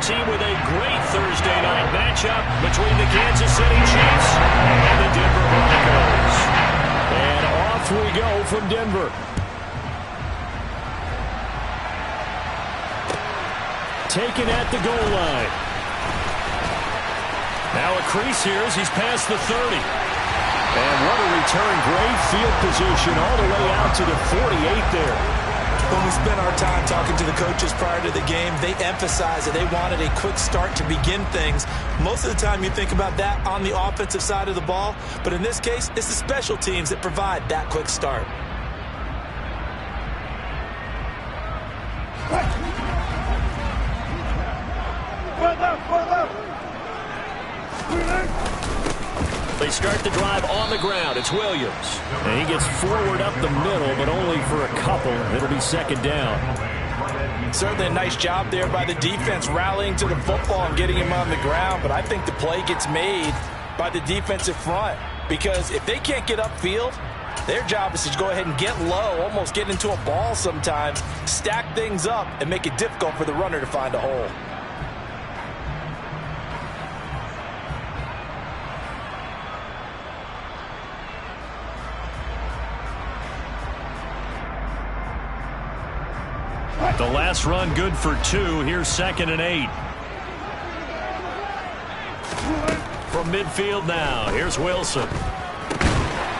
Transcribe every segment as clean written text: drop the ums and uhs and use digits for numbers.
team with a great Thursday night matchup between the Kansas City Chiefs and the Denver Broncos. And off we go from Denver. Taken at the goal line. Now a crease here as he's past the 30. And what a return. Great field position all the way out to the 48 there. When we spent our time talking to the coaches prior to the game, they emphasized that they wanted a quick start to begin things. Most of the time you think about that on the offensive side of the ball, but in this case, it's the special teams that provide that quick start. They start the drive on the ground. It's Williams. And he gets forward up the middle, but only for a couple. It'll be second down. Certainly a nice job there by the defense rallying to the football and getting him on the ground. But I think the play gets made by the defensive front. Because if they can't get upfield, their job is to go ahead and get low, almost get into a ball sometimes, stack things up, and make it difficult for the runner to find a hole. The last run good for 2. Here's 2nd and 8. From midfield now, here's Wilson.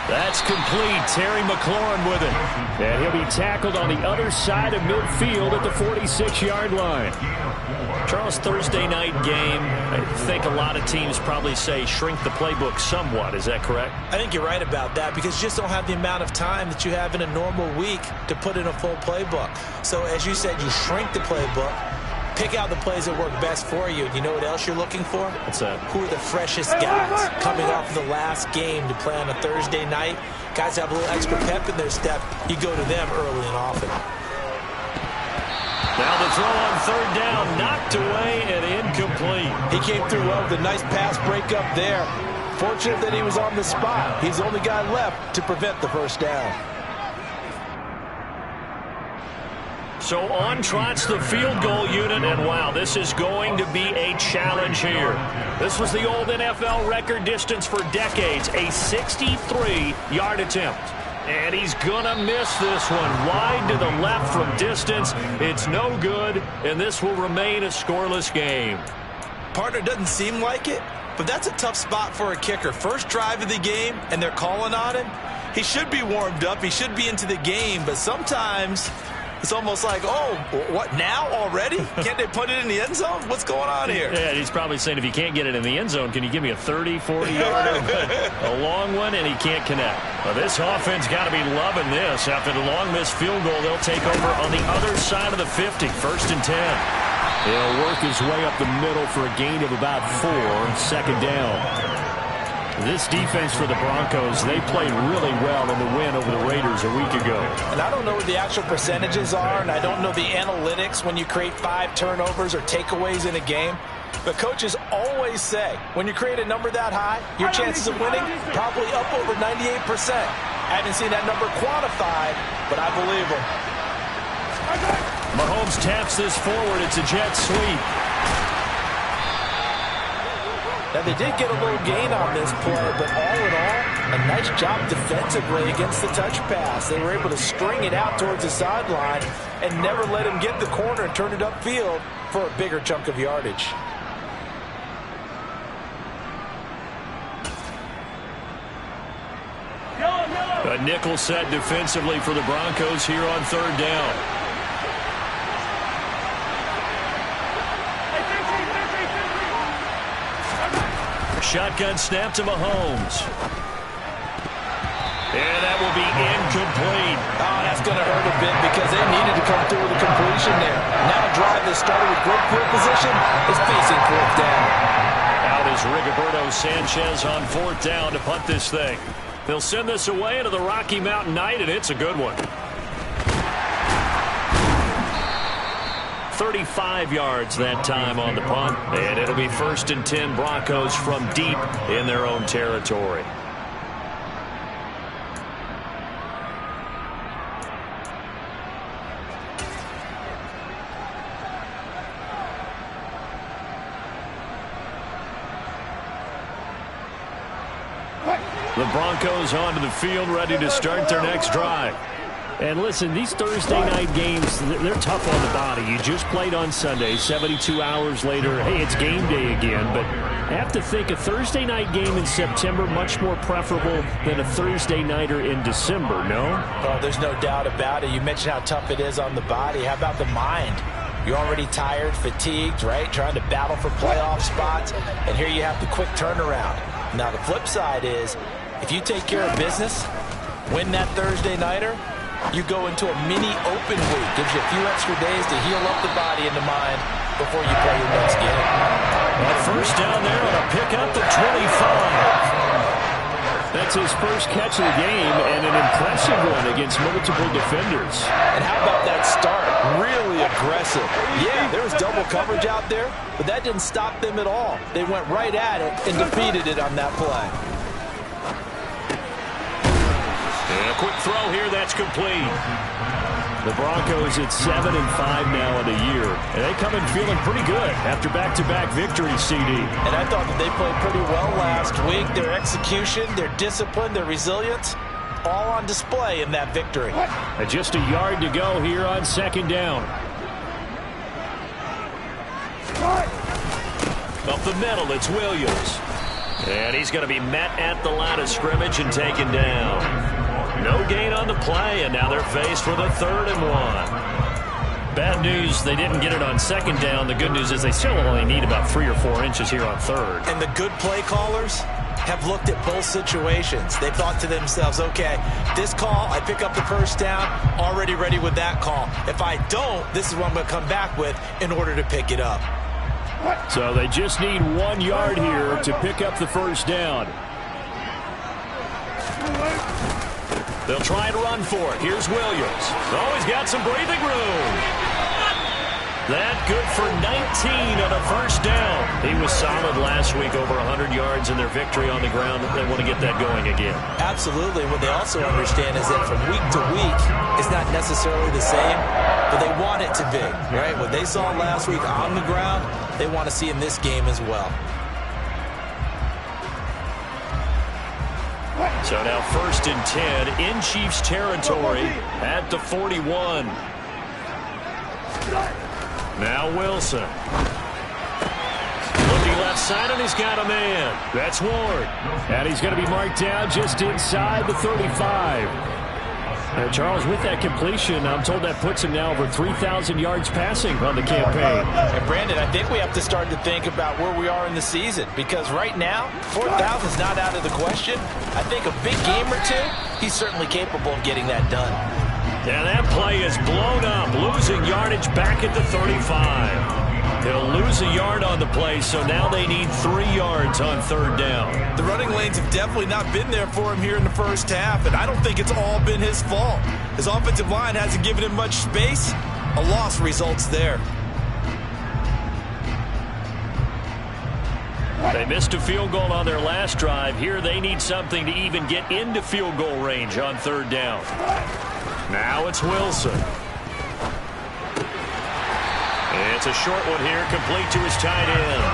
That's complete. Terry McLaurin with it. And he'll be tackled on the other side of midfield at the 46-yard line. Charles, Thursday night game, I think a lot of teams probably say shrink the playbook somewhat. Is that correct? I think you're right about that because you just don't have the amount of time that you have in a normal week to put in a full playbook. So as you said, you shrink the playbook, pick out the plays that work best for you. You know what else you're looking for? What's that? Who are the freshest guys coming off of the last game to play on a Thursday night? Guys have a little extra pep in their step. You go to them early and often. Now the throw on 3rd down, knocked away and incomplete. He came through well with a nice pass breakup there. Fortunate that he was on the spot. He's the only guy left to prevent the first down. So on trots the field goal unit, and wow, this is going to be a challenge here. This was the old NFL record distance for decades, a 63-yard attempt. And he's going to miss this one. Wide to the left from distance. It's no good, and this will remain a scoreless game. Partner, doesn't seem like it, but that's a tough spot for a kicker. First drive of the game, and they're calling on him. He should be warmed up. He should be into the game, but sometimes it's almost like, oh, what, now already? Can't they put it in the end zone? What's going on here? Yeah, he's probably saying if you can't get it in the end zone, can you give me a 30, 40-yarder? A long one, and he can't connect. Well, this offense got to be loving this. After the long missed field goal, they'll take over on the other side of the 50, 1st and 10. He'll work his way up the middle for a gain of about 4, 2nd down. This defense for the Broncos, they played really well in the win over the Raiders a week ago. And I don't know what the actual percentages are, and I don't know the analytics when you create 5 turnovers or takeaways in a game. But coaches always say, when you create a number that high, your chances of winning probably up over 98%. I haven't seen that number quantified, but I believe them. Mahomes taps this forward. It's a jet sweep. Now, they did get a little gain on this play, but all in all, a nice job defensively against the touch pass. They were able to string it out towards the sideline and never let him get the corner and turn it upfield for a bigger chunk of yardage. A nickel set defensively for the Broncos here on 3rd down. Shotgun snap to Mahomes. And that will be incomplete. Oh, that's going to hurt a bit because they needed to come through with a completion there. Now a drive that started with great field position is facing 4th down. Out is Rigoberto Sanchez on 4th down to punt this thing. They'll send this away into the Rocky Mountain Night, and it's a good one. 35 yards that time on the punt, and it'll be 1st and 10 Broncos from deep in their own territory. The Broncos onto the field, ready to start their next drive. And listen, these Thursday night games, they're tough on the body. You just played on Sunday, 72 hours later, hey, it's game day again. But I have to think a Thursday night game in September much more preferable than a Thursday nighter in December, no? Well, there's no doubt about it. You mentioned how tough it is on the body. How about the mind? You're already tired, fatigued, right? Trying to battle for playoff spots. And here you have the quick turnaround. Now, the flip side is, if you take care of business, win that Thursday nighter, you go into a mini open week. Gives you a few extra days to heal up the body and the mind before you play your next game. Well, first down there on a pickup at 25. That's his first catch of the game and an impressive one against multiple defenders. And how about that start? Really aggressive. Yeah, there was double coverage out there, but that didn't stop them at all. They went right at it and defeated it on that play. And a quick throw here, that's complete. The Broncos at 7-5 now in the year. And they come in feeling pretty good after back-to-back victories, CD. And I thought that they played pretty well last week. Their execution, their discipline, their resilience, all on display in that victory. And just a yard to go here on second down. Up the middle, it's Williams. And he's going to be met at the line of scrimmage and taken down. No gain on the play, and now they're faced with a 3rd and 1. Bad news, they didn't get it on second down. The good news is they still only need about 3 or 4 inches here on third. And the good play callers have looked at both situations. They've thought to themselves, okay, this call, I pick up the first down, already ready with that call. If I don't, this is what I'm going to come back with in order to pick it up. So they just need 1 yard here to pick up the first down. They'll try and run for it. Here's Williams. Oh, he's got some breathing room. That good for 19 on a first down. He was solid last week, over 100 yards in their victory on the ground. They want to get that going again. Absolutely. What they also understand is that from week to week, it's not necessarily the same, but they want it to be, right? What they saw last week on the ground, they want to see in this game as well. So now 1st and 10 in Chiefs territory at the 41. Now Wilson. Looking left side, and he's got a man. That's Ward. And he's going to be marked down just inside the 35. Now, Charles, with that completion, I'm told that puts him now over 3,000 yards passing on the campaign. And Brandon, I think we have to start to think about where we are in the season, because right now, 4,000 is not out of the question. I think a big game or two, he's certainly capable of getting that done. And that play is blown up, losing yardage back at the 35. He'll lose a yard on the play, so now they need 3 yards on 3rd down. The running lanes have definitely not been there for him here in the first half, and I don't think it's all been his fault. His offensive line hasn't given him much space. A loss results there. They missed a field goal on their last drive. Here they need something to even get into field goal range on 3rd down. Now it's Wilson. It's a short one here, complete to his tight end.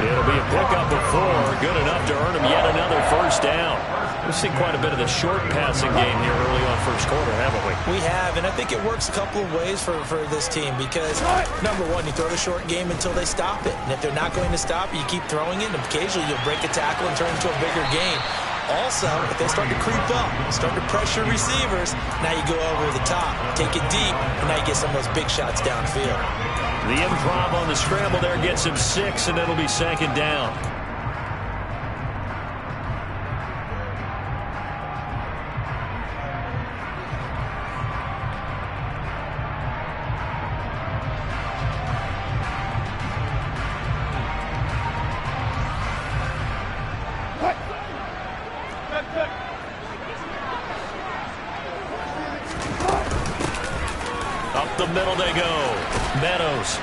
It'll be a pickup of 4, good enough to earn him yet another first down. We've seen quite a bit of the short passing game here early on first quarter, haven't we? We have, and I think it works a couple of ways for this team because, number one, you throw the short game until they stop it. And if they're not going to stop it, you keep throwing it, and occasionally you'll break a tackle and turn it into a bigger game. Also, if they start to creep up, start to pressure receivers, now you go over the top, take it deep, and now you get some of those big shots downfield. The improv on the scramble there gets him 6, and it'll be 2nd down. Up the middle they go. Meadows.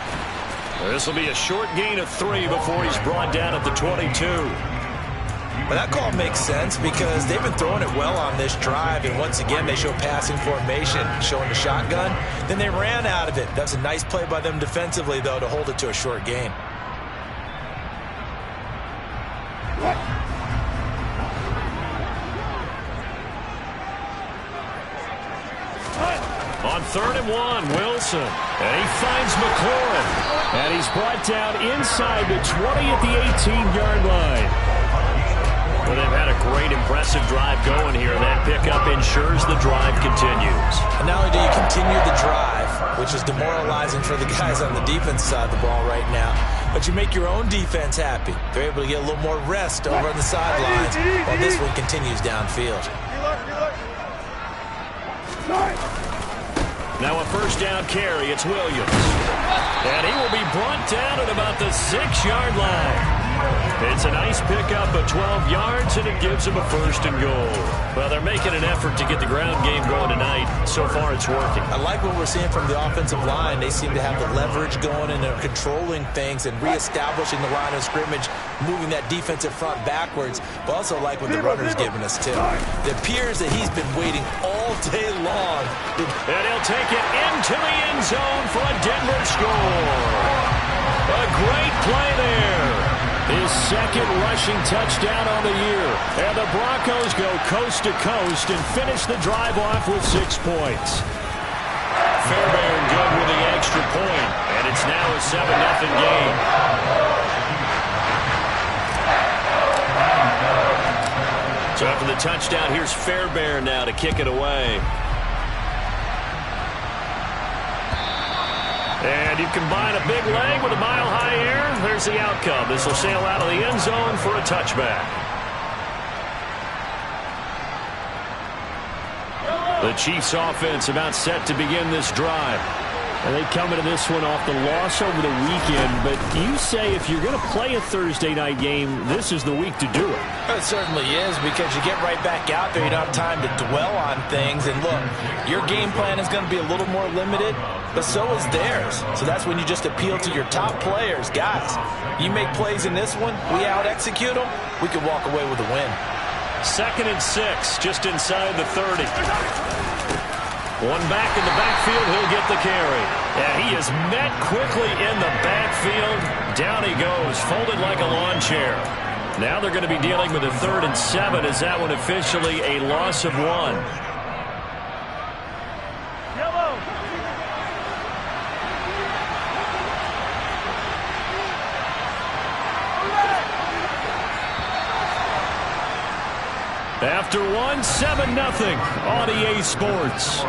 This will be a short gain of 3 before he's brought down at the 22. Well, that call makes sense because they've been throwing it well on this drive, and once again they show passing formation, showing the shotgun. Then they ran out of it. That's a nice play by them defensively, though, to hold it to a short gain. 3rd and 1. Wilson. And he finds McLaurin. And he's brought down inside the 20 at the 18-yard line. Well, they've had a great, impressive drive going here. That pickup ensures the drive continues. And not only do you continue the drive, which is demoralizing for the guys on the defense side of the ball right now, but you make your own defense happy. They're able to get a little more rest over on the sidelines while this one continues downfield. Now a 1st down carry. It's Williams. And he will be brought down at about the 6-yard line. It's a nice pickup of 12 yards, and it gives them a 1st and goal. Well, they're making an effort to get the ground game going tonight. So far, it's working. I like what we're seeing from the offensive line. They seem to have the leverage going, and they're controlling things and reestablishing the line of scrimmage, moving that defensive front backwards. But also like what the runner's giving us, too. It appears that he's been waiting all day long. And he'll take it into the end zone for a Denver score. A great play there. His 2nd rushing touchdown on the year. And the Broncos go coast to coast and finish the drive off with 6 points. Fairbairn good with the extra point, and it's now a 7-0 game. So after the touchdown, here's Fairbairn now to kick it away. And you combine a big leg with a mile-high air. There's the outcome. This will sail out of the end zone for a touchback. The Chiefs offense about set to begin this drive. And they come into this one off the loss over the weekend. But you say if you're going to play a Thursday night game, this is the week to do it. It certainly is, because you get right back out there. You don't have time to dwell on things. And look, your game plan is going to be a little more limited, but so is theirs. So that's when you just appeal to your top players. Guys, you make plays in this one, we out-execute them, we could walk away with a win. 2nd and 6, just inside the 30. One back in the backfield, he'll get the carry. And he is met quickly in the backfield. Down he goes, folded like a lawn chair. Now they're going to be dealing with a 3rd and 7. Is that one officially a loss of 1? After 1, 7-0 on EA Sports.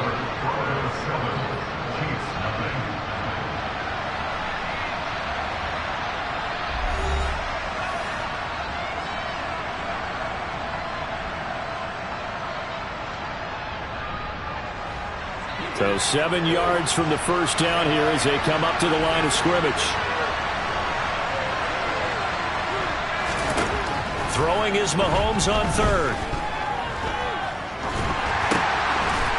So 7 yards from the 1st down here as they come up to the line of scrimmage. Throwing is Mahomes on 3rd.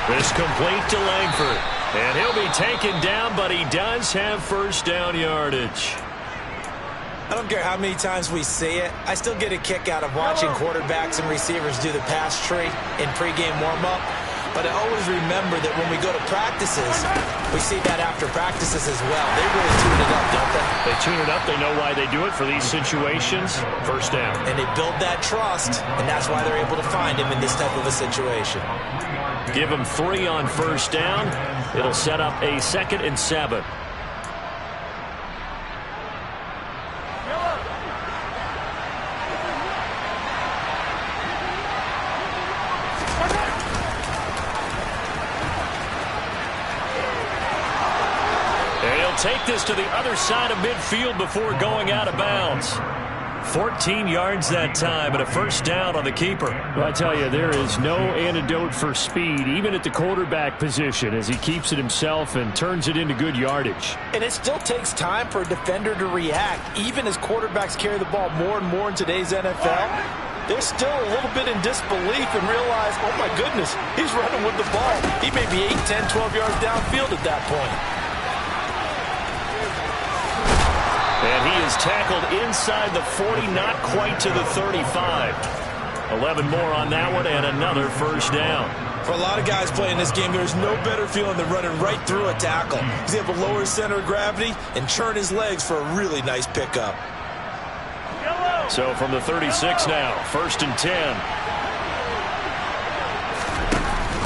This complete to Langford. And he'll be taken down, but he does have 1st down yardage. I don't care how many times we see it. I still get a kick out of watching quarterbacks and receivers do the pass tree in pregame warm-up. But I always remember that when we go to practices, we see that after practices as well. They really tune it up, don't they? They tune it up. They know why they do it for these situations. 1st down. And they build that trust, and that's why they're able to find him in this type of a situation. Give him 3 on 1st down. It'll set up a 2nd and 7. Take this to the other side of midfield before going out of bounds. 14 yards that time and a 1st down on the keeper. Well, I tell you, there is no antidote for speed, even at the quarterback position, as he keeps it himself and turns it into good yardage. And it still takes time for a defender to react, even as quarterbacks carry the ball more and more in today's NFL. They're still a little bit in disbelief and realize, oh my goodness, he's running with the ball. He may be 8, 10, 12 yards downfield at that point. And he is tackled inside the 40, not quite to the 35. 11 more on that one and another 1st down. For a lot of guys playing this game, there's no better feeling than running right through a tackle. He's able to lower his center of gravity and churn his legs for a really nice pickup. So from the 36 now, 1st and 10.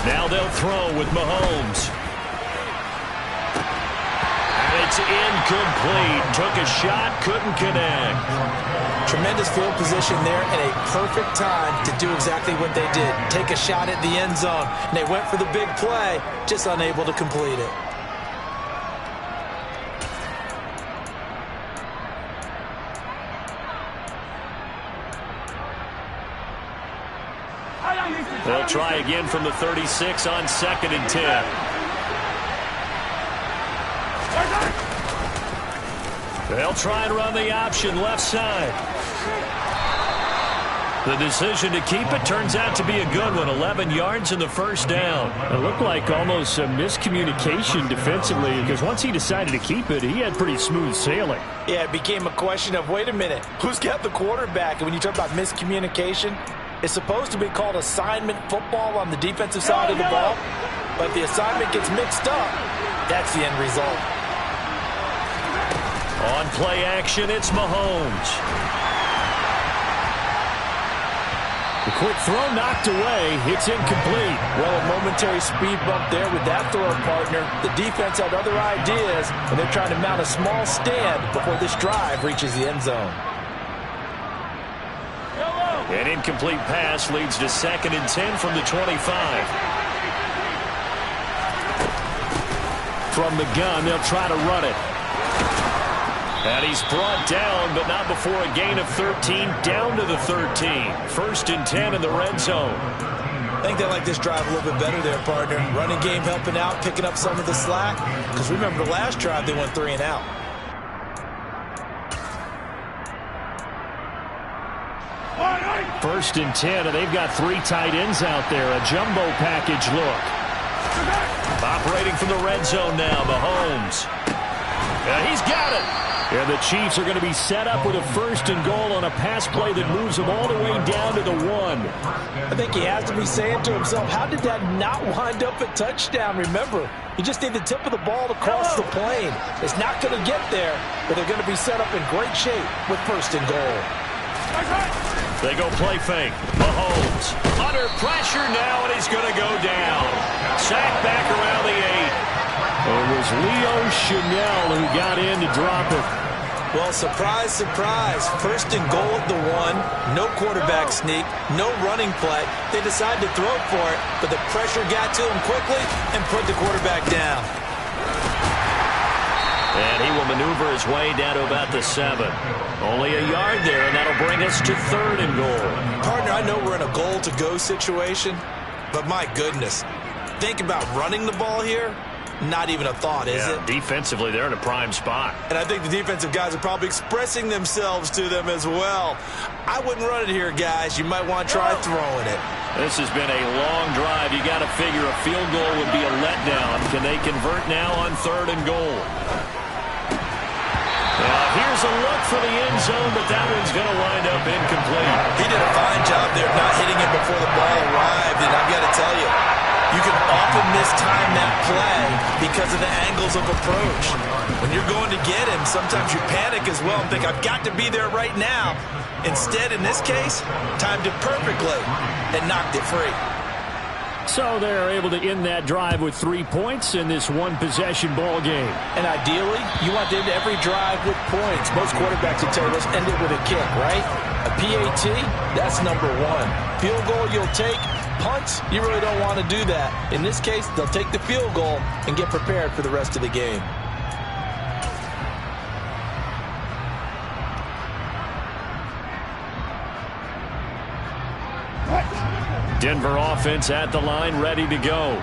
Now they'll throw with Mahomes. It's incomplete. Took a shot, couldn't connect. Tremendous field position there and a perfect time to do exactly what they did. Take a shot at the end zone. And they went for the big play, just unable to complete it. They'll try again from the 36 on 2nd and 10. They'll try and run the option left side. The decision to keep it turns out to be a good one. 11 yards in the first down. It looked like almost a miscommunication defensively because once he decided to keep it, he had pretty smooth sailing. Yeah, it became a question of, wait a minute, who's got the quarterback? And when you talk about miscommunication, it's supposed to be called assignment football on the defensive side of the ball. But if the assignment gets mixed up, that's the end result. On play action, it's Mahomes. The quick throw knocked away. It's incomplete. Well, a momentary speed bump there with that throw partner. The defense had other ideas, and they're trying to mount a small stand before this drive reaches the end zone. An incomplete pass leads to 2nd and 10 from the 25. From the gun, they'll try to run it. And he's brought down, but not before a gain of 13, down to the 13. 1st and 10 in the red zone. I think they like this drive a little bit better there, partner. Running game helping out, picking up some of the slack. Because remember the last drive, they went 3 and out. First and 10, and they've got 3 tight ends out there. A jumbo package look. Operating from the red zone now, Mahomes. And he's got it. And the Chiefs are going to be set up with a 1st and goal on a pass play that moves them all the way down to the 1. I think he has to be saying to himself, how did that not wind up a touchdown? Remember, you just need the tip of the ball to cross the plane. It's not going to get there, but they're going to be set up in great shape with 1st and goal. They go play fake. Mahomes under pressure now, and he's going to go down. Sacked back around the 8. It was Leo Chanel who got in to drop it. Well, surprise, surprise. 1st and goal at the 1. No quarterback sneak. No running play. They decided to throw for it, but the pressure got to him quickly and put the quarterback down. And he will maneuver his way down to about the 7. Only a yard there, and that'll bring us to 3rd and goal. Partner, I know we're in a goal-to-go situation, but my goodness. Think about running the ball here. Not even a thought, is it? Defensively, they're in a prime spot. And I think the defensive guys are probably expressing themselves to them as well. I wouldn't run it here, guys. You might want to try throwing it. This has been a long drive. You got to figure a field goal would be a letdown. Can they convert now on 3rd and goal? Here's a look for the end zone, but that one's going to wind up incomplete. He did a fine job there not hitting it before the ball arrived, and I've got to tell you, you can often mistime that play because of the angles of approach. When you're going to get him, sometimes you panic as well and think, I've got to be there right now. Instead, in this case, timed it perfectly and knocked it free. So they're able to end that drive with 3 points in this one-possession ball game. And ideally, you want to end every drive with points. Most quarterbacks would tell us end it with a kick, right? A PAT, that's number 1. Field goal you'll take. Punts, you really don't want to do that. In this case, they'll take the field goal and get prepared for the rest of the game. Denver offense at the line, ready to go.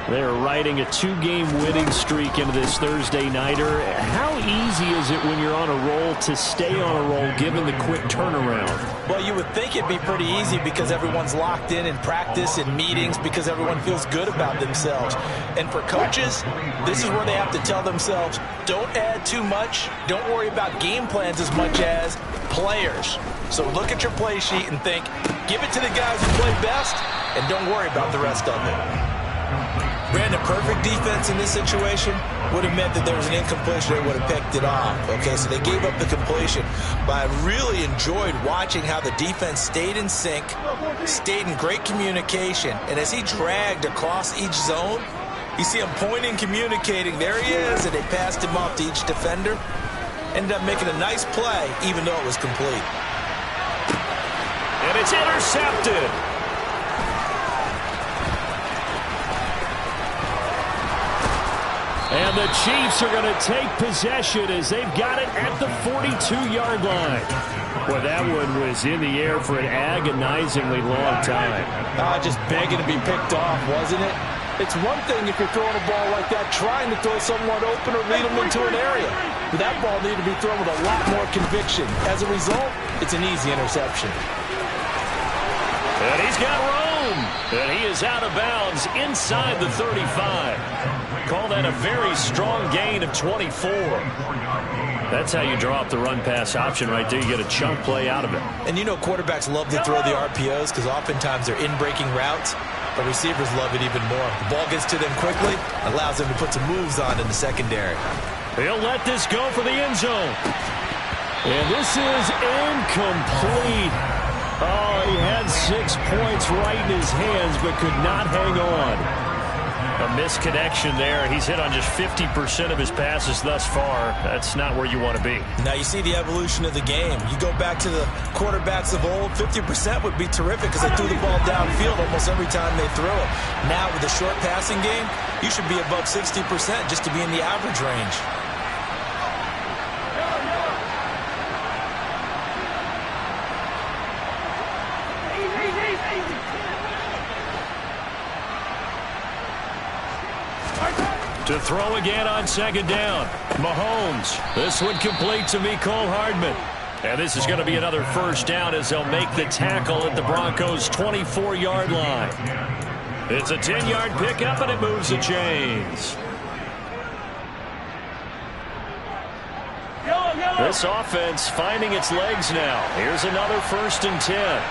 They're riding a 2-game winning streak into this Thursday nighter. How easy is it when you're on a roll to stay on a roll given the quick turnaround? Well, you would think it'd be pretty easy because everyone's locked in practice and meetings because everyone feels good about themselves. And for coaches, this is where they have to tell themselves, don't add too much. Don't worry about game plans as much as players. So look at your play sheet and think, give it to the guys who play best and don't worry about the rest of it. Brandon, perfect defense in this situation would have meant that there was an incompletion. They would have picked it off. Okay, so they gave up the completion. But I really enjoyed watching how the defense stayed in sync, stayed in great communication. And as he dragged across each zone, You see him pointing, communicating. There he is, and they passed him off to each defender. Ended up making a nice play, even though it was complete. And it's intercepted. And the Chiefs are going to take possession as they've got it at the 42-yard line. Well, that one was in the air for an agonizingly long time. Just begging to be picked off, wasn't it? It's one thing if you're throwing a ball like that, trying to throw someone open or lead them into an area. But that ball needed to be thrown with a lot more conviction. As a result, it's an easy interception. And he's got room. And he is out of bounds inside the 35. Call that a very strong gain of 24. That's how you draw up the run-pass option right there. You get a chunk play out of it. And you know quarterbacks love to throw the RPOs because oftentimes they're in-breaking routes. But receivers love it even more. The ball gets to them quickly, allows them to put some moves on in the secondary. He'll let this go for the end zone. And this is incomplete. Oh, he had 6 points right in his hands, but could not hang on. A misconnection there. He's hit on just 50% of his passes thus far. That's not where you want to be. Now you see the evolution of the game. You go back to the quarterbacks of old, 50% would be terrific because they threw the ball downfield almost every time they threw it. Now with the short passing game, you should be above 60% just to be in the average range. To throw again on second down. Mahomes. This one complete to Mecole Hardman. And this is going to be another first down as they'll make the tackle at the Broncos' 24-yard line. It's a 10-yard pickup, and it moves the chains. This offense finding its legs now. Here's another 1st and 10.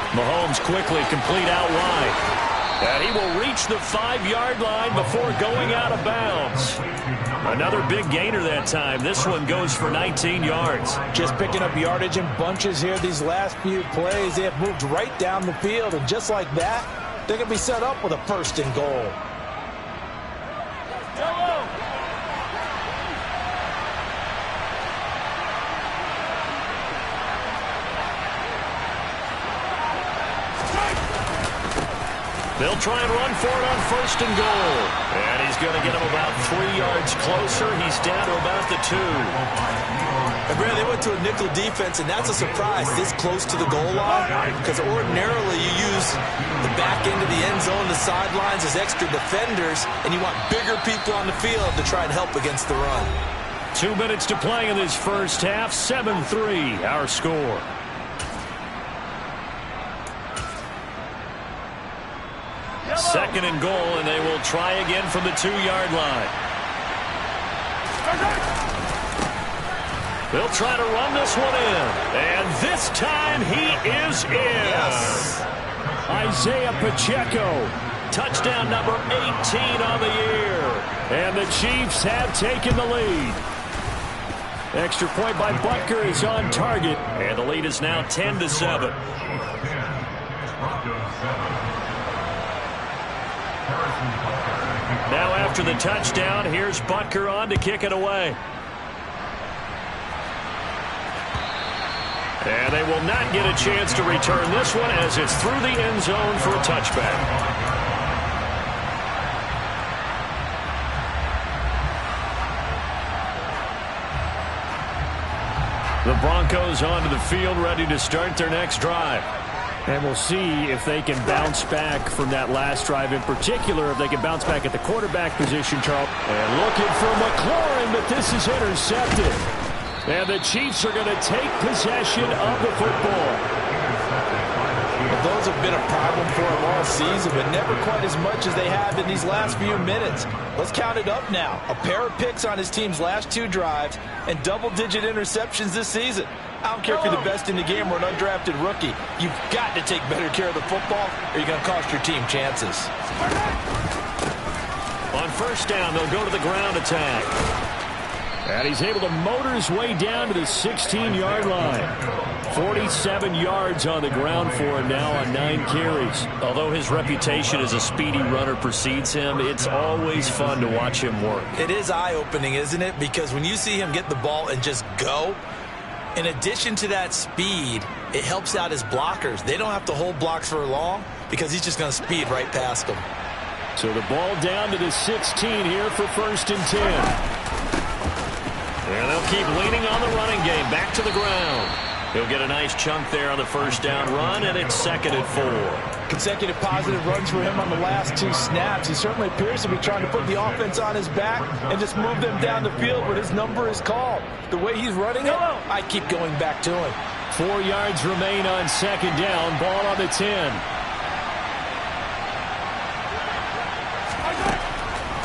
Mahomes quickly complete out wide. And he will reach the 5-yard line before going out of bounds. Another big gainer that time. This one goes for 19 yards. Just picking up yardage in bunches here these last few plays. They have moved right down the field, and just like that, they're going to be set up with a 1st and goal. They'll try and run for it on 1st and goal. And he's going to get him about 3 yards closer. He's down to about the 2. And Brad, they went to a nickel defense, and that's a surprise this close to the goal line because ordinarily you use the back end of the end zone, the sidelines as extra defenders, and you want bigger people on the field to try and help against the run. 2 minutes to play in this first half. 7-3 our score. Second and goal, and they will try again from the 2-yard line. They'll try to run this one in. And this time he is in. Yes. Isaiah Pacheco. Touchdown number 18 on the year. And the Chiefs have taken the lead. Extra point by Butker is on target. And the lead is now 10-7. Now after the touchdown, here's Butker on to kick it away. And they will not get a chance to return this one as it's through the end zone for a touchback. The Broncos onto the field ready to start their next drive. And we'll see if they can bounce back from that last drive in particular, if they can bounce back at the quarterback position, Charles. And looking for McLaurin, but this is intercepted. And the Chiefs are going to take possession of the football. Well, those have been a problem for them all season, but never quite as much as they have in these last few minutes. Let's count it up now. A pair of picks on his team's last 2 drives and double-digit interceptions this season. I don't care if you're the best in the game or an undrafted rookie. You've got to take better care of the football or you're going to cost your team chances. On first down, they'll go to the ground attack. And he's able to motor his way down to the 16-yard line. 47 yards on the ground for him now on 9 carries. Although his reputation as a speedy runner precedes him, it's always fun to watch him work. It is eye-opening, isn't it? Because when you see him get the ball and just go, in addition to that speed, it helps out his blockers. They don't have to hold blocks for long because he's just going to speed right past them. So the ball down to the 16 here for 1st and 10. And they'll keep leaning on the running game. Back to the ground. He'll get a nice chunk there on the 1st down run, and it's 2nd and 4. Consecutive positive runs for him on the last 2 snaps. He certainly appears to be trying to put the offense on his back and just move them down the field when his number is called. The way he's running it, I keep going back to him. 4 yards remain on 2nd down. Ball on the 10.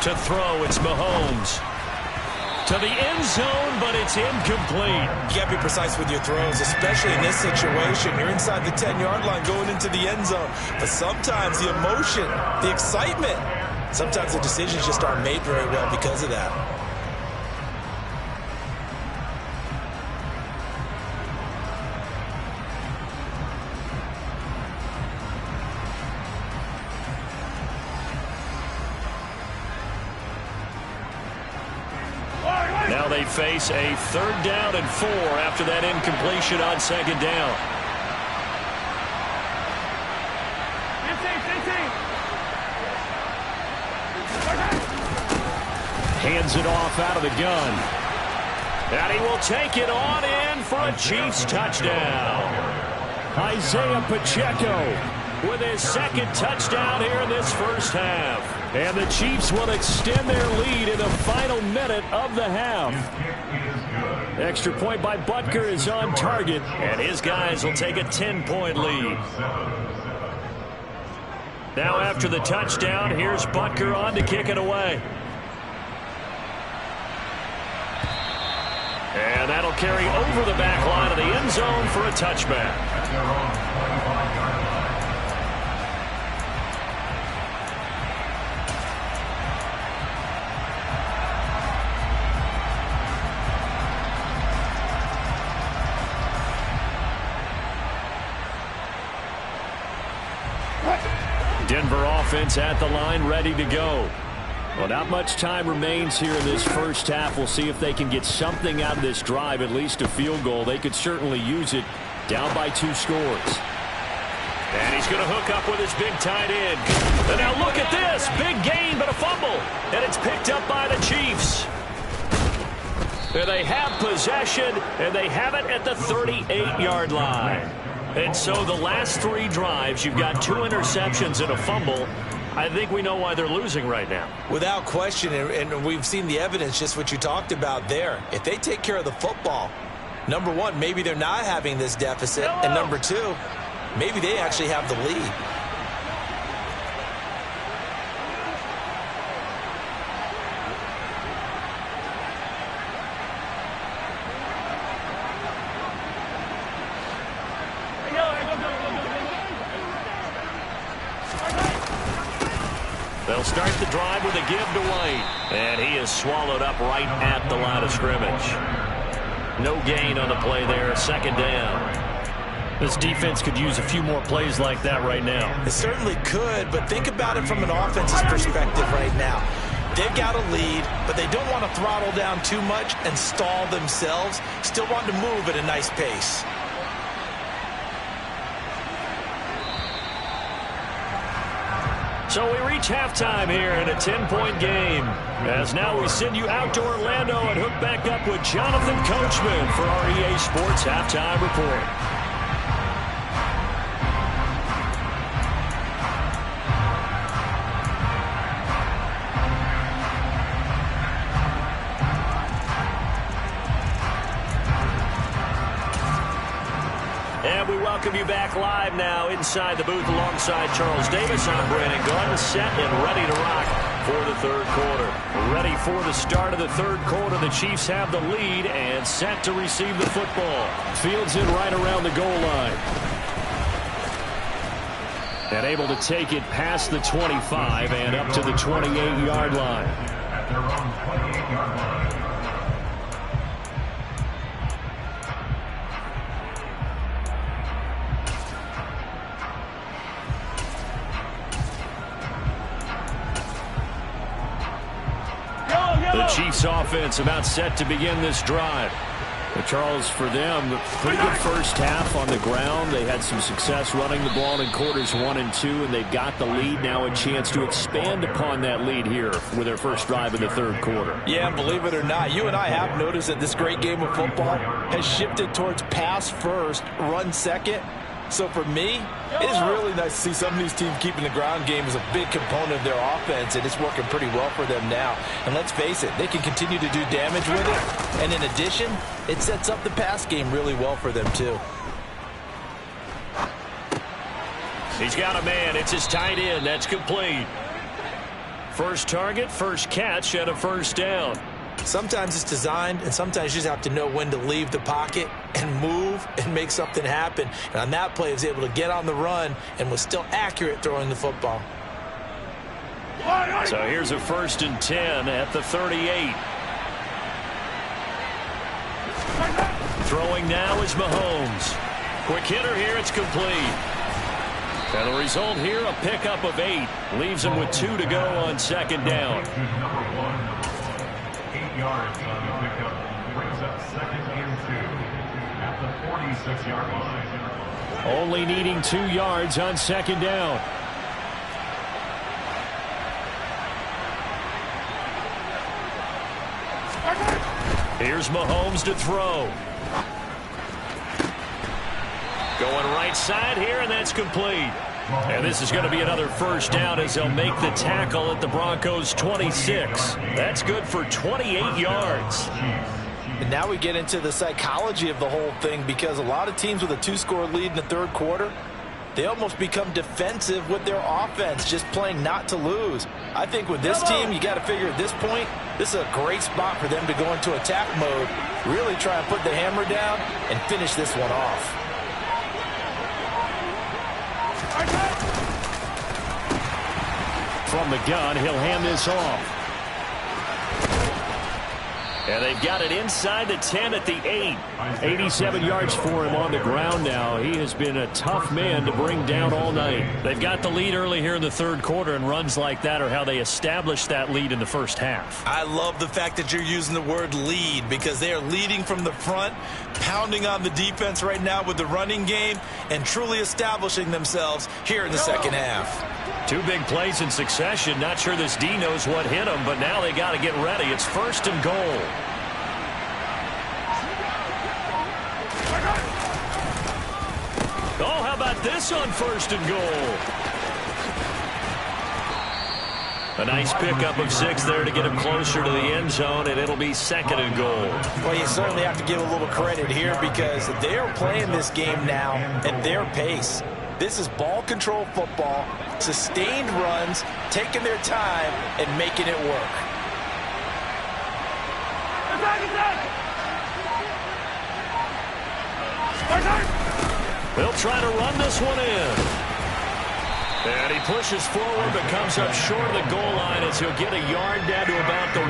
To throw, it's Mahomes. To the end zone, but it's incomplete. You got to be precise with your throws, especially in this situation. You're inside the 10-yard line going into the end zone. But sometimes the emotion, the excitement, sometimes the decisions just aren't made very well because of that. Now they face a 3rd down and 4 after that incompletion on 2nd down. Hands it off out of the gun. And he will take it on in for a Chiefs touchdown. Isaiah Pacheco with his 2nd touchdown here in this 1st half. And the Chiefs will extend their lead in the final minute of the half. Extra point by Butker is on target. And his guys will take a 10-point lead. Now after the touchdown, here's Butker on to kick it away. And that'll carry over the back line of the end zone for a touchback. Denver offense at the line, ready to go. Well, not much time remains here in this 1st half. We'll see if they can get something out of this drive, at least a field goal. They could certainly use it, down by 2 scores. And he's going to hook up with his big tight end. And now look at this. Big gain, but a fumble. And it's picked up by the Chiefs. And they have possession, and they have it at the 38-yard line. And so the last 3 drives, you've got 2 interceptions and a fumble. I think we know why they're losing right now. Without question, and we've seen the evidence, just what you talked about there. If they take care of the football, number 1, maybe they're not having this deficit. And number 2, maybe they actually have the lead. They'll start the drive with a give to White. And he is swallowed up right at the line of scrimmage. No gain on the play there. 2nd down. This defense could use a few more plays like that right now. It certainly could, but think about it from an offense's perspective right now. They've got a lead, but they don't want to throttle down too much and stall themselves. Still want to move at a nice pace. So we reach halftime here in a 10-point game. As now we send you out to Orlando and hook back up with Jonathan Coachman for our EA Sports Halftime Report. And we welcome you back live now inside the booth alongside Charles Davis. I'm Brandon Gaudin, set and ready to rock for the 3rd quarter. Ready for the start of the 3rd quarter. The Chiefs have the lead and set to receive the football. Fields in right around the goal line. And able to take it past the 25 and up to the 28-yard line. The Chiefs offense about set to begin this drive. But Charles, for them, pretty good first half on the ground. They had some success running the ball in quarters 1 and 2, and they've got the lead. Now a chance to expand upon that lead here with their first drive in the third quarter. Yeah, believe it or not, you and I have noticed that this great game of football has shifted towards pass first, run second. So for me, it is really nice to see some of these teams keeping the ground game as a big component of their offense, and it's working pretty well for them now. And let's face it, they can continue to do damage with it. And in addition, it sets up the pass game really well for them, too. He's got a man. It's his tight end. That's complete. First target, first catch, and a first down. Sometimes it's designed, and sometimes you just have to know when to leave the pocket and move and make something happen. And on that play, he was able to get on the run and was still accurate throwing the football. So here's a 1st and 10 at the 38. Throwing now is Mahomes. Quick hitter here. It's complete. And the result here, a pickup of 8. Leaves him with 2 to go on second down. 8 yards on the pickup. Brings up 2nd and 2 at the 46-yard line. Only needing 2 yards on second down. Here's Mahomes to throw. Going right side here, and that's complete. And this is going to be another first down as they'll make the tackle at the Broncos' 26. That's good for 28 yards. And now we get into the psychology of the whole thing, because a lot of teams with a 2-score lead in the third quarter, they almost become defensive with their offense, just playing not to lose. I think with this team, you got to figure at this point, this is a great spot for them to go into attack mode, really try and put the hammer down and finish this one off. From the gun, he'll hand this off. And they've got it inside the 10 at the 8. 87 yards for him on the ground now. He has been a tough man to bring down all night. They've got the lead early here in the third quarter, and runs like that are how they established that lead in the first half. I love the fact that you're using the word lead, because they are leading from the front, pounding on the defense right now with the running game, and truly establishing themselves here in the second half. 2 big plays in succession. Not sure this D knows what hit him, but now they got to get ready. It's 1st and goal. Oh, how about this on 1st and goal? A nice pickup of 6 there to get him closer to the end zone, and it'll be 2nd and goal. Well, you certainly have to give a little credit here, because they are playing this game now at their pace. This is ball control football, sustained runs, taking their time, and making it work. They'll try to run this one in. And he pushes forward, but comes up short of the goal line as he'll get a yard down to about the 1.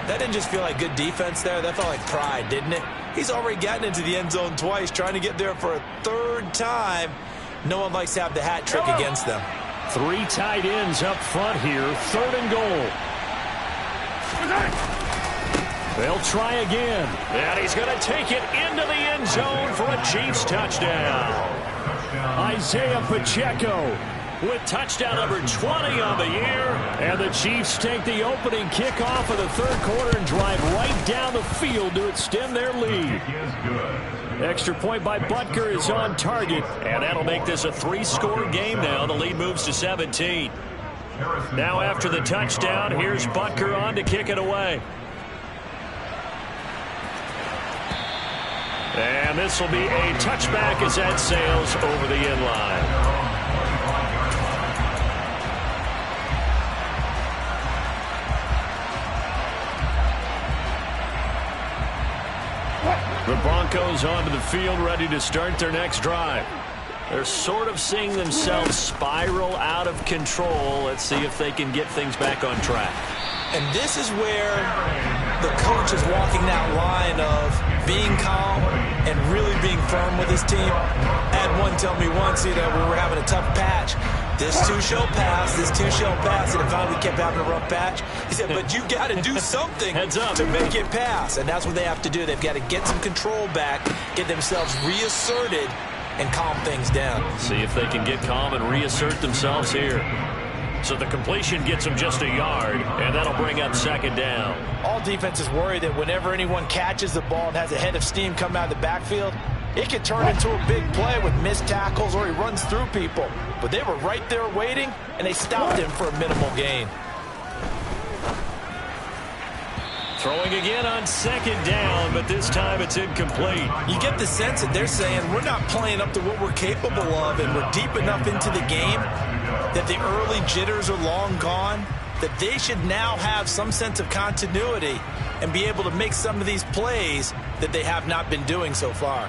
That didn't just feel like good defense there. That felt like pride, didn't it? He's already gotten into the end zone twice, trying to get there for a 3rd time. No one likes to have the hat trick against them. 3 tight ends up front here. 3rd and goal. They'll try again. And he's going to take it into the end zone for a Chiefs touchdown. Isaiah Pacheco with touchdown number 20 on the year. And the Chiefs take the opening kickoff of the third quarter and drive right down the field to extend their lead. Extra point by Butker is on target. And that'll make this a 3-score game now. The lead moves to 17. Now after the touchdown, here's Butker on to kick it away. And this will be a touchback as that sails over the end line. The Broncos onto the field, ready to start their next drive. They're sort of seeing themselves spiral out of control. Let's see if they can get things back on track. And this is where the coach is walking that line of being calm and really being firm with his team. I had one tell me once, we were having a tough patch. this too shall pass, this too shall pass. And it finally kept having a rough patch. He said, but you got to do something to make it pass. And that's what they have to do. They've got to get some control back, get themselves reasserted, and calm things down. See if they can get calm and reassert themselves here. So the completion gets them just a yard, and that'll bring up second down. All defenses worry that whenever anyone catches the ball and has a head of steam come out of the backfield, it can turn into a big play with missed tackles or he runs through people. But they were right there waiting, and they stopped him for a minimal gain. Throwing again on second down, but this time it's incomplete. You get the sense that they're saying we're not playing up to what we're capable of, and we're deep enough into the game that the early jitters are long gone, that they should now have some sense of continuity and be able to make some of these plays that they have not been doing so far.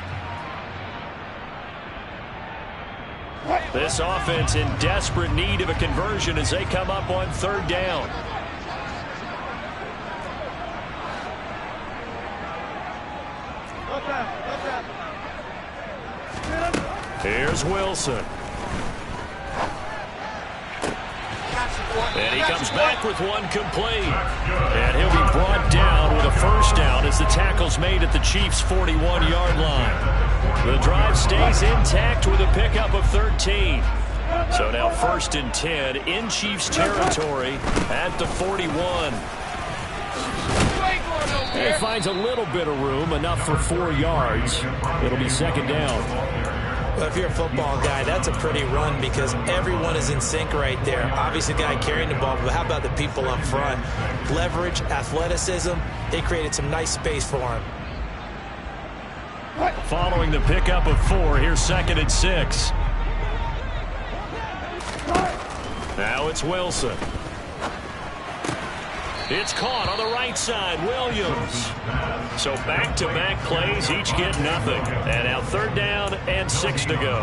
This offense in desperate need of a conversion as they come up on third down. Here's Wilson. And he comes back with one complete. And he'll be brought down with a first down as the tackle's made at the Chiefs' 41-yard line. The drive stays intact with a pickup of 13. So now 1st and 10 in Chiefs territory at the 41. He finds a little bit of room, enough for 4 yards. It'll be second down. But if you're a football guy, that's a pretty run because everyone is in sync right there. Obviously, the guy carrying the ball, but how about the people up front? Leverage, athleticism, they created some nice space for him. Following the pickup of 4, here's 2nd and 6. Now it's Wilson. It's caught on the right side, Williams. So back-to-back plays, each get nothing. And now 3rd down and 6 to go.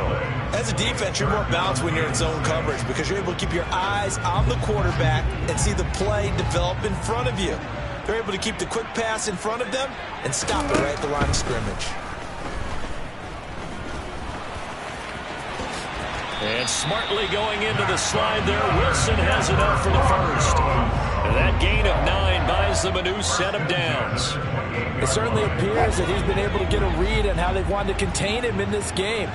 As a defense, you're more balanced when you're in zone coverage because you're able to keep your eyes on the quarterback and see the play develop in front of you. They're able to keep the quick pass in front of them and stop it right at the line of scrimmage. And smartly going into the slide there, Wilson has enough for the first. And that gain of 9 buys them a new set of downs. It certainly appears that he's been able to get a read on how they've wanted to contain him in this game.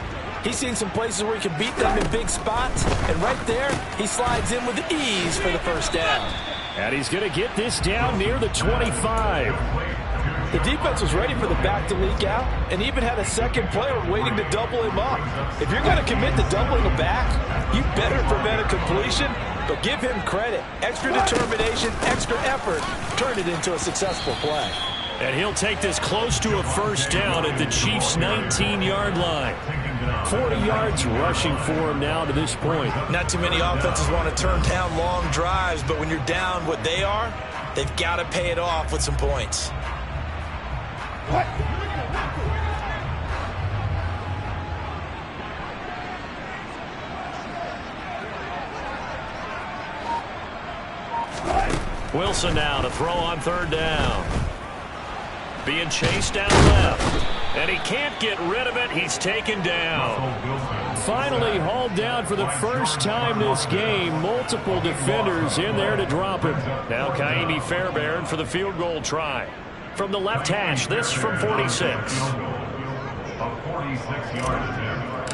He's seen some places where he can beat them in big spots, and right there, he slides in with ease for the first down. And he's going to get this down near the 25. The defense was ready for the back to leak out and even had a second player waiting to double him up. If you're going to commit to doubling a back, you better prevent a completion, but give him credit. Extra determination, extra effort, turn it into a successful play. And he'll take this close to a first down at the Chiefs' 19-yard line. 40 yards rushing for him now to this point. Not too many offenses want to turn down long drives, but when you're down what they are, they've got to pay it off with some points. Wilson now to throw on 3rd down. Being chased down left. And he can't get rid of it. He's taken down. Finally hauled down for the first time this game. Multiple defenders in there to drop him. Now Kaimi Fairbairn for the field goal try. From the left hash, this from 46. A 46-yard attempt.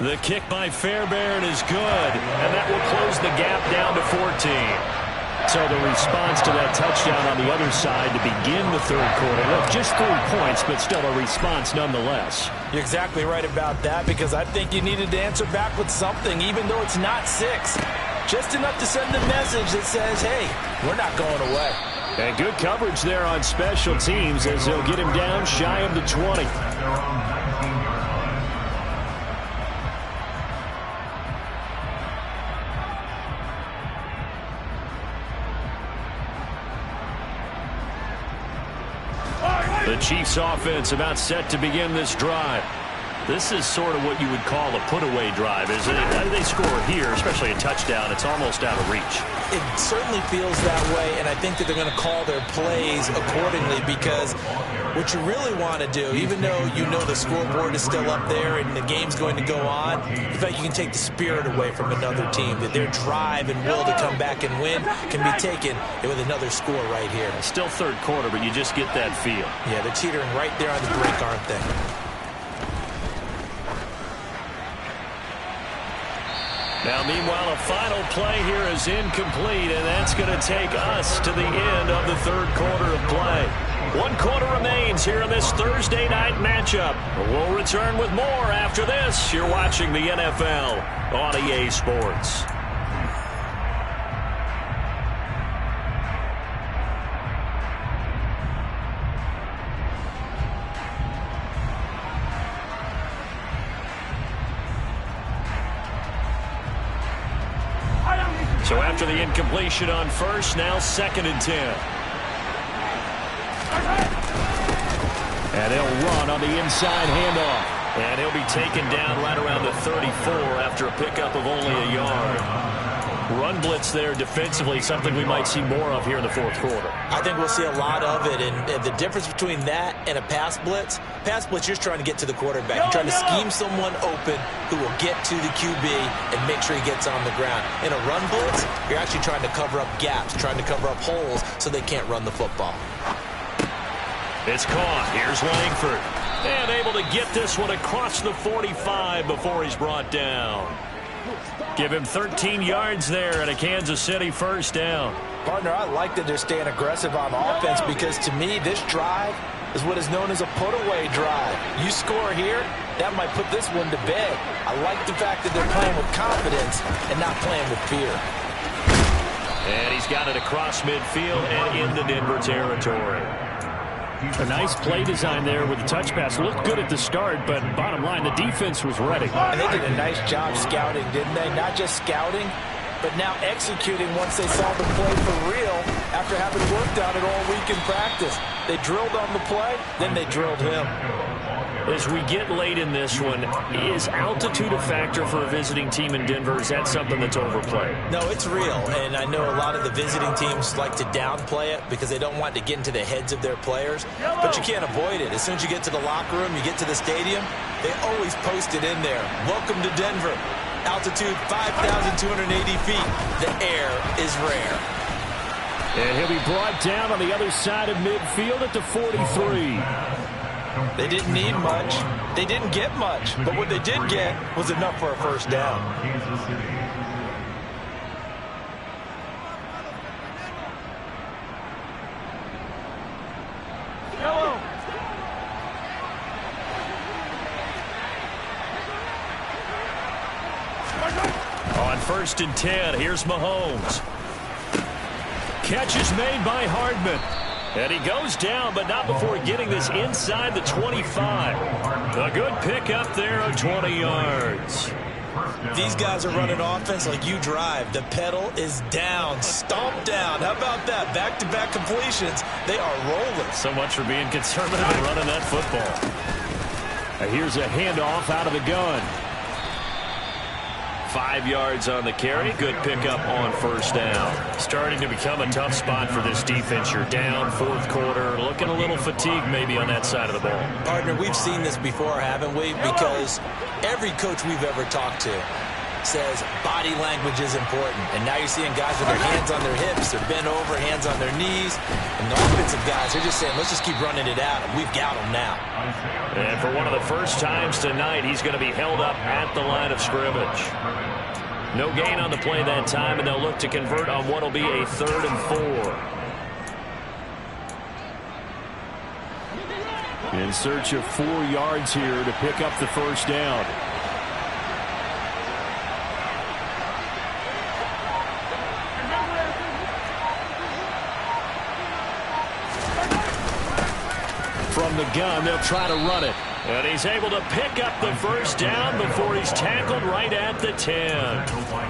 The kick by Fairbairn is good, and that will close the gap down to 14. So the response to that touchdown on the other side to begin the 3rd quarter. Look, just 3 points, but still a response nonetheless. You're exactly right about that because I think you needed to answer back with something, even though it's not 6. Just enough to send a message that says, hey, we're not going away. And good coverage there on special teams as they'll get him down shy of the 20. The Chiefs offense about set to begin this drive. This is sort of what you would call a put-away drive, isn't it? They score here, especially a touchdown. It's almost out of reach. It certainly feels that way, and I think that they're going to call their plays accordingly, because what you really want to do, even though you know the scoreboard is still up there and the game's going to go on, in fact, you can take the spirit away from another team, that their drive and will to come back and win can be taken with another score right here. Still third quarter, but you just get that feel. Yeah, they're teetering right there on the brink, aren't they? Now, meanwhile, a final play here is incomplete, and that's going to take us to the end of the third quarter of play. 1 quarter remains here in this Thursday night matchup. We'll return with more after this. You're watching the NFL on EA Sports. So after the incompletion on first, now 2nd and 10. And they'll run on the inside handoff. And he'll be taken down right around the 34 after a pickup of only a yard. Run blitz there defensively, something we might see more of here in the fourth quarter. I think we'll see a lot of it, and the difference between that and a pass blitz, you're trying to get to the quarterback. You're trying to scheme someone open who will get to the QB and make sure he gets on the ground. In a run blitz, you're actually trying to cover up gaps, trying to cover up holes so they can't run the football. It's caught. Here's Langford. And able to get this one across the 45 before he's brought down. Give him 13 yards there and a Kansas City first down. Partner, I like that they're staying aggressive on offense, because to me, this drive is what is known as a put-away drive. You score here, that might put this one to bed. I like the fact that they're playing with confidence and not playing with fear. And he's got it across midfield and into Denver territory. A nice play design there with the touch pass. Looked good at the start, but bottom line, the defense was ready. And they did a nice job scouting, didn't they? Not just scouting, but now executing once they saw the play for real after having worked on it all week in practice. They drilled on the play, then they drilled him. As we get late in this one, is altitude a factor for a visiting team in Denver? Is that something that's overplayed? No, it's real, and I know a lot of the visiting teams like to downplay it because they don't want to get into the heads of their players, but you can't avoid it. As soon as you get to the locker room, you get to the stadium, they always post it in there. Welcome to Denver. Altitude 5,280 feet. The air is rare. And he'll be brought down on the other side of midfield at the 43. They didn't need much. They didn't get much. But what they did get was enough for a first down. On 1st and 10, here's Mahomes. Catch is made by Hardman. And he goes down, but not before getting this inside the 25. A good pickup there of 20 yards. These guys are running offense like you drive. The pedal is down, stomped down. How about that? Back-to-back completions. They are rolling. So much for being conservative and running that football. Here's a handoff out of the gun. 5 yards on the carry. Good pickup on first down. Starting to become a tough spot for this defense. You're down, fourth quarter. Looking a little fatigued maybe on that side of the ball. Partner, we've seen this before, haven't we? Because every coach we've ever talked to says body language is important. And now you're seeing guys with their hands on their hips. They're bent over, hands on their knees. And the offensive guys, they're just saying, let's just keep running it out. And we've got them now. And for one of the first times tonight, he's going to be held up at the line of scrimmage. No gain on the play that time, and they'll look to convert on what will be a 3rd and 4. In search of 4 yards here to pick up the first down. From the gun, they'll try to run it. And he's able to pick up the first down before he's tackled right at the 10.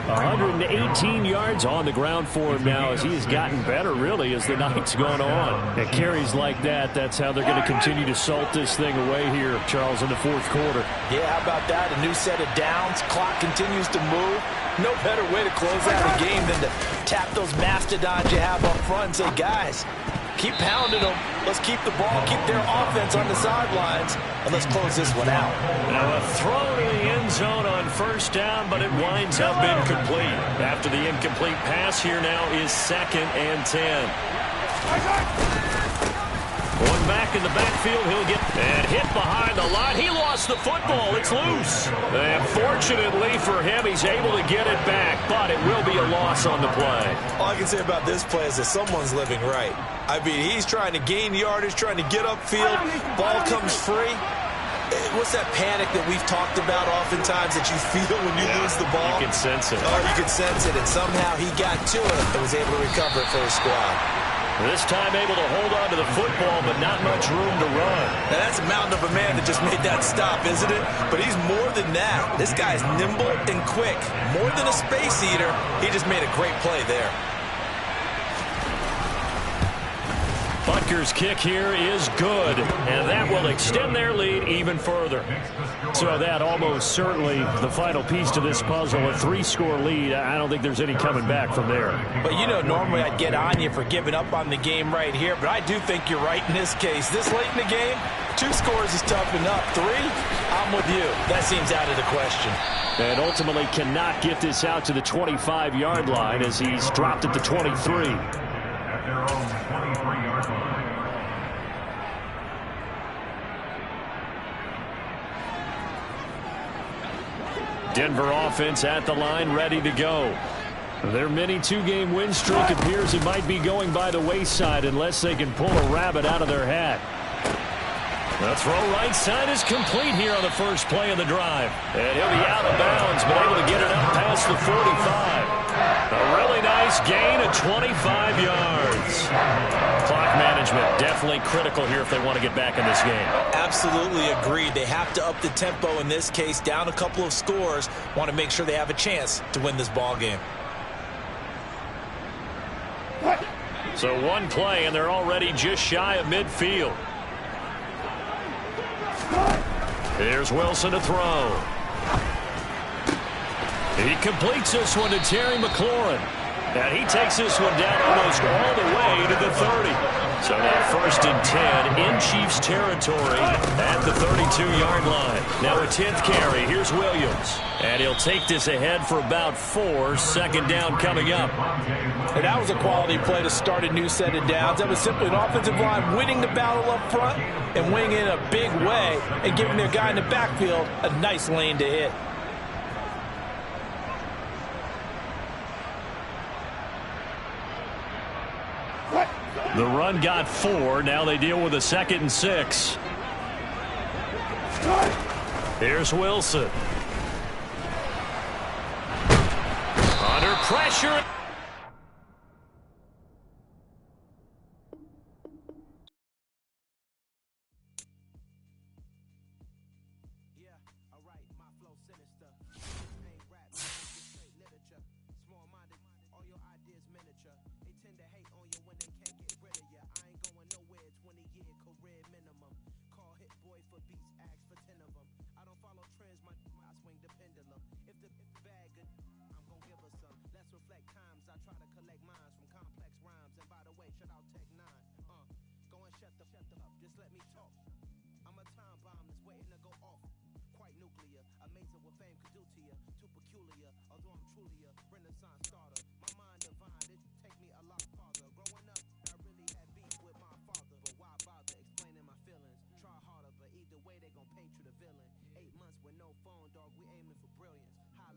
118 yards on the ground for him now as he has gotten better, really, as the night's gone on. And carries like that, that's how they're going to continue to salt this thing away here, Charles, in the fourth quarter. Yeah, how about that? A new set of downs. Clock continues to move. No better way to close out a game than to tap those mastodons you have up front and say, guys, keep pounding them. Let's keep the ball, keep their offense on the sidelines, and let's close this one out. Now a throw to the end zone on first down, but it winds up incomplete. After the incomplete pass, here now is 2nd and 10. Going back in the backfield, he'll get and hit behind the line. He lost the football. It's loose. And fortunately for him, he's able to get it back, but it will be a loss on the play. All I can say about this play is that someone's living right. I mean, he's trying to gain yardage, trying to get upfield. Ball comes free. What's that panic that we've talked about oftentimes that you feel when you lose the ball? You can sense it. Oh, you can sense it, and somehow he got to it and was able to recover it for his squad. This time able to hold on to the football, but not much room to run. Now that's a mountain of a man that just made that stop, isn't it? But he's more than that. This guy's nimble and quick. More than a space eater, he just made a great play there. Butker's kick here is good, and that will extend their lead even further. So that almost certainly the final piece to this puzzle, a 3-score lead. I don't think there's any coming back from there. But, you know, normally I'd get on you for giving up on the game right here, but I do think you're right in this case. This late in the game, 2 scores is tough enough. 3, I'm with you. That seems out of the question. And ultimately cannot get this out to the 25-yard line as he's dropped at the 23. At their own 23-yard line. Denver offense at the line, ready to go. Their mini 2-game win streak appears it might be going by the wayside unless they can pull a rabbit out of their hat. The throw right side is complete here on the first play of the drive. And he'll be out of bounds, but able to get it up past the 45. A really nice gain of 25 yards. Clock management definitely critical here if they want to get back in this game. Absolutely agreed. They have to up the tempo in this case, down a couple of scores. Want to make sure they have a chance to win this ball game. So one play, and they're already just shy of midfield. Here's Wilson to throw. He completes this one to Terry McLaurin. And he takes this one down almost all the way to the 30. So now 1st and 10 in Chiefs territory at the 32-yard line. Now a 10th carry. Here's Williams. And he'll take this ahead for about 4. 2nd down coming up. And that was a quality play to start a new set of downs. That was simply an offensive line winning the battle up front and winning in a big way and giving their guy in the backfield a nice lane to hit. The run got 4. Now they deal with a 2nd and 6. Here's Wilson. Under pressure. Just let me talk. I'm a time bomb that's waiting to go off. Quite nuclear, amazing what fame could do to you. Too peculiar, although I'm truly a renaissance starter. My mind divine, it take me a lot farther. Growing up, I really had beef with my father. But why bother explaining my feelings? Try harder, but either way they gon' paint you the villain. 8 months with no phone, dog, we aiming for brilliance.